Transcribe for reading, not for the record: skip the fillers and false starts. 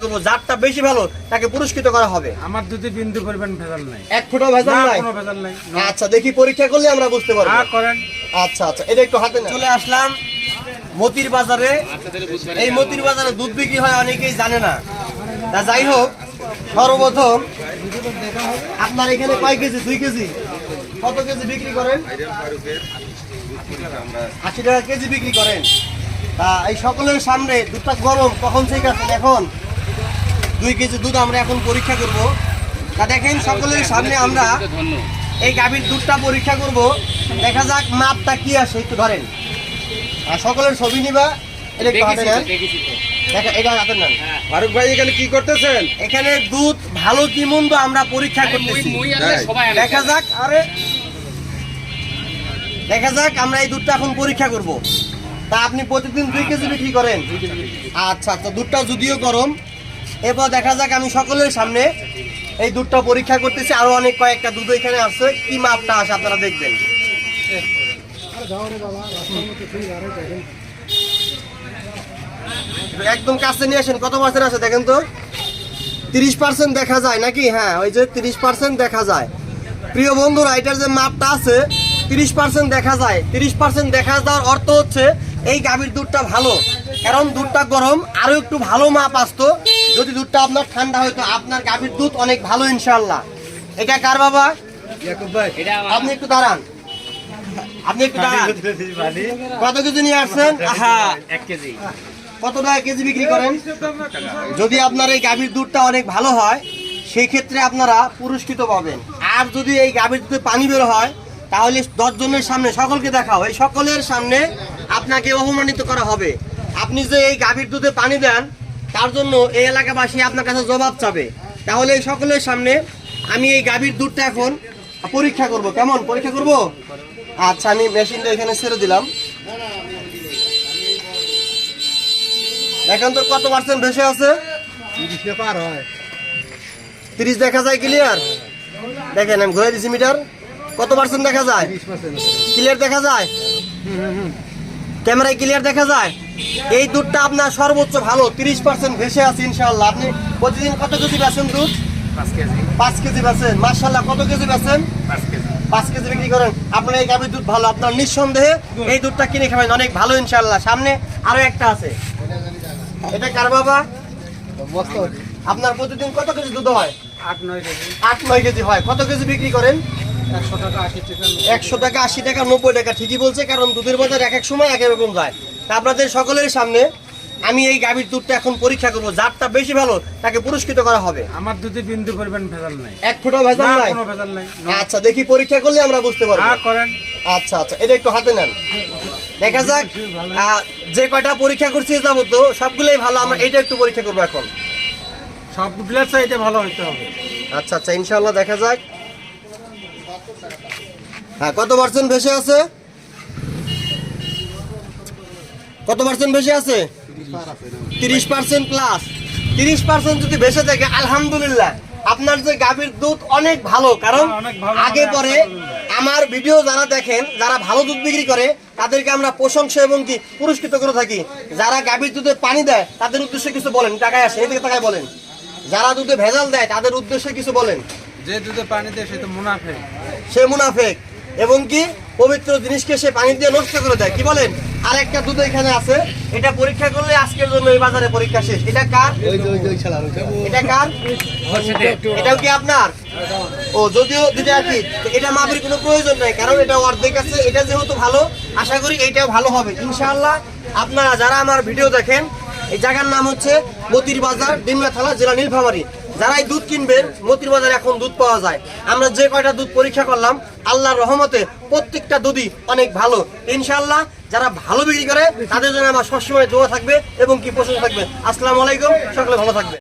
করব, যারটা বেশি ভালো তাকে পুরস্কৃত করা হবে। আমার দুধে বিন্দু পরিমাণ ভেজাল নাই, এক ফুটও ভেজাল নাই, কোনো ভেজাল নাই। আচ্ছা দেখি পরীক্ষা করলে আমরা বুঝতে পারবো। হ্যাঁ করেন। আচ্ছা আচ্ছা, এটা একটু হাতে নেন। চলে আসলাম মতির বাজারে। এই মতির বাজারে দুধ বিক্রি হয় অনেকেই জানে না। তা যাই হোক, সর্বপ্রথম আপনার এখানে কয় কেজি? 2 কেজি। কত কেজি বিক্রি করেন? 80 টাকা কেজি বিক্রি করেন। তা এই সকলের সামনে দুধটা গরম কখন থেকে আছেন? এখন 2 কেজি দুধ আমরা এখন পরীক্ষা করব। তা দেখেন সকলের সামনে আমরা এই গাভীর দুধটা পরীক্ষা করব। দেখা যাক মাপটা কি আসে, একটু ধরেন। আর সকলের ছবি নিবা, এটা একটু হাতে নেন। এটা হাতে নেন। ফারুক ভাই এখানে কি করতেছেন? এখানে দুধ ভালো কি মন্দ আমরা পরীক্ষা করতেছি। দেখা যাক, আরে দেখা যাক, আমরা এই দুধটা এখন পরীক্ষা করব। তা আপনি প্রতিদিন 2 কেজি বিক্রি করেন? আচ্ছা আচ্ছা, দুধটা যদিও গরম, এরপর দেখা যাক আমি সকলের সামনে এই দুধটা পরীক্ষা করতেছি। আরো অনেক কয়েকটা দুধ এখানে আছে, কি মাপটা আসে আপনারা দেখবেন। একদম কাছে নিয়ে আসেন। কত পার্সেন্ট আছে দেখেন তো? 30% দেখা যায় নাকি? হ্যাঁ, ওই যে 30% দেখা যায়। প্রিয় বন্ধুরা, এটার যে মাপটা আছে 30% দেখা যায়। 30% দেখা যাওয়ার অর্থ হচ্ছে এই গাভীর দুধটা ভালো, কারণ দুধটা গরম। আরো একটু ভালো মাপ আসতো যদি দুধটা আপনার ঠান্ডা হয়তো। আপনার গাভীর দুধ অনেক ভালো ইনশাআল্লাহ। এটা কার বাবা? আপনি একটু দাঁড়ান, আপনি একটু দাঁড়ান। কত কেজি নিয়ে আসছেন? হ্যাঁ, 1 কেজি। কত টাকা কেজি বিক্রি করেন? যদি আপনার এই গাভীর দুধটা অনেক ভালো হয় সেই ক্ষেত্রে আপনারা পুরস্কৃত পাবেন। আর যদি এই গাভীর দুধে পানি বের হয় তাহলে 10 জনের সামনে সকলকে দেখাও, এই সকলের সামনে আপনাকে অপমানিত করা হবে। আপনি যে এই গাভীর দুধে পানি দেন তার জন্য এই এলাকাবাসী আপনার কাছে জবাব চাবে। তাহলে এই সকলের সামনে আমি এই গাভীর দুধটা এখন পরীক্ষা করব। কেমন পরীক্ষা করব? আচ্ছা, আমি মেশিনটা এখানে ছেড়ে দিলাম। এখন তো কত পার্সেন্ট ভেসে আছে? 30 দেখা যায় ক্লিয়ার। দেখেন আমি ঘুরে দিচ্ছি মিটার। কত পার্সেন্ট দেখা যায়? ক্লিয়ার দেখা যায়, ক্যামেরায় ক্লিয়ার দেখা যায়। এই দুধটা আপনার সর্বোচ্চ ভালো, 30% ভেসে আছে ইনশাআল্লাহ। আপনি প্রতিদিন কত কেজি বেচেন দুধ? 5 কেজি বেচেন। মাশাআল্লাহ, কত কেজি বেচেন? 5 কেজি বিক্রি করেন। আপনার এই গাভীর দুধ ভালো, আপনার নিঃসন্দেহে এই দুধটা কিনে খাবেন, অনেক ভালো ইনশাআল্লাহ। সামনে আরো একটা আছে, এটা কার বাবা? আপনার প্রতিদিন কত কেজি দুধ হয়? 8-9 কেজি হয়। কত কেজি বিক্রি করেন? 100 টাকা 80 টাকা। 100 টাকা 80 টাকা 90 টাকা। ঠিকই বলছে, কারণ দুধের বাজার এক এক সময় এক এক রকম যায়। তা আপনাদের সকলের সামনে আমি এই গাভীর দুধটা এখন পরীক্ষা করব, যারটা বেশি ভালো তাকে পুরস্কৃত করা হবে। আমার দুধে বিন্দু পরিমাণ ভেজাল নাই, এক ফুটও ভেজাল নাই, কোনো ভেজাল নাই। আচ্ছা দেখি পরীক্ষা করলে আমরা বুঝতে পারবো। হ্যাঁ করেন। আচ্ছা আচ্ছা, এটা একটু হাতে নেন। দেখা যাক যে কয়টা পরীক্ষা করছি যাবো তো সবগুলোই ভালো। আমরা এইটা একটু পরীক্ষা করবো এখন। সবগুলোর চাইতে ভালো হইতে হবে। আচ্ছা আচ্ছা, ইনশাআল্লাহ দেখা যাক। হ্যাঁ, কত পার্সেন্ট ভেসে আছে? কত পার্সেন্ট ভেসে আছে? 30% প্লাস। 30% যদি ভেসে থাকে আলহামদুলিল্লাহ, আপনার যে গাভীর দুধ অনেক ভালো। কারণ আগে পরে আমার ভিডিও যারা দেখেন, যারা ভালো দুধ বিক্রি করে তাদেরকে আমরা প্রশংসা এবং কি পুরস্কৃত করে থাকি। যারা গাভীর দুধে পানি দেয় তাদের উদ্দেশ্যে কিছু বলেন, টাকায় আসে এদিকে টাকায় বলেন। যারা দুধে ভেজাল দেয় তাদের উদ্দেশ্যে কিছু বলেন। যে দুধে পানি দেয় সে তো মুনাফিক, সে মুনাফিক এবং কি পবিত্র জিনিসকে সে পানি দিয়ে নষ্ট করে দেয়। কি বলেন? আর একটা দুধ এখানে আছে, এটা পরীক্ষা করলে আজকের জন্য এই বাজারে পরীক্ষা শেষ। এটা কার? এটা কার? এটাও কি আপনার? ও, যদিও দুটো একই, এটা মাপের কোনো প্রয়োজন নাই, কারণ এটা অর্ধেক আছে। এটা যেহেতু ভালো, আশা করি এইটাও ভালো হবে ইনশাআল্লাহ। আপনারা যারা আমার ভিডিও দেখেন, এই জায়গার নাম হচ্ছে মতির বাজার, ডিমলা থানা, জেলা নীলফামারী। যারাই দুধ কিনবেন, মতির বাজারে এখন দুধ পাওয়া যায়। আমরা যে কয়টা দুধ পরীক্ষা করলাম আল্লাহর রহমতে প্রত্যেকটা দুধই অনেক ভালো ইনশাআল্লাহ। যারা ভালো বিক্রি করে তাদের জন্য আমার সবসময় দোয়া থাকবে এবং কি প্রশংসা থাকবে। আসসালামু আলাইকুম, সকলে ভালো থাকবে।